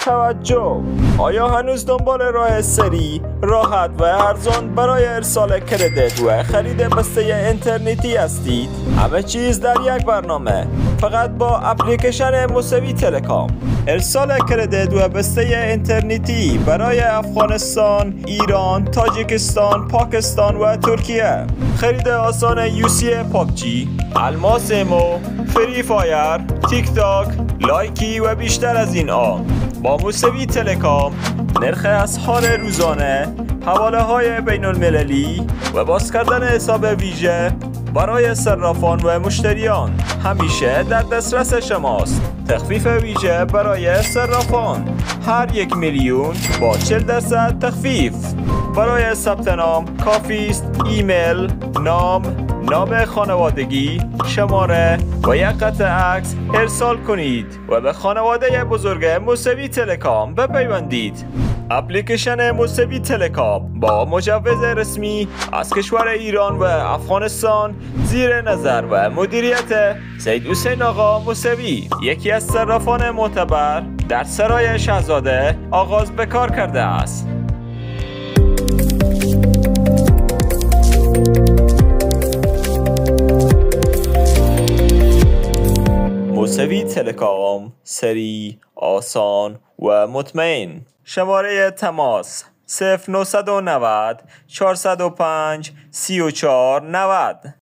توجه! آیا هنوز دنبال راه سریع، راحت و ارزان برای ارسال کردیت و خرید بسته اینترنتی هستید؟ همه چیز در یک برنامه، فقط با اپلیکیشن موسوی تلکام. ارسال کردیت و بسته اینترنتی برای افغانستان، ایران، تاجیکستان، پاکستان و ترکیه. خرید آسان یوسی پابجی، الماس ایمو، فری فایر، تیک تاک، لایکی و بیشتر از این با موسوی تلکام. نرخ اسعار روزانه، حواله های بین المللی و باز کردن حساب ویژه برای صرافان و مشتریان همیشه در دسترس شماست. تخفیف ویژه برای صرافان، هر 1 میلیون با 40% تخفیف. برای ثبت نام کافی است ایمیل، نام خانوادگی، شماره و یک قطعه عکس ارسال کنید و به خانواده بزرگ موسوی تلکام بپیوندید. اپلیکیشن موسوی تلکام با مجوز رسمی از کشور ایران و افغانستان زیر نظر و مدیریت سید حسین آقا موسوی، یکی از صرافان معتبر در سرای شاهزاده آغاز به کار کرده است. موسوی تلکام، سریع، آسان و مطمئن. شماره تماس 0990 405 3490.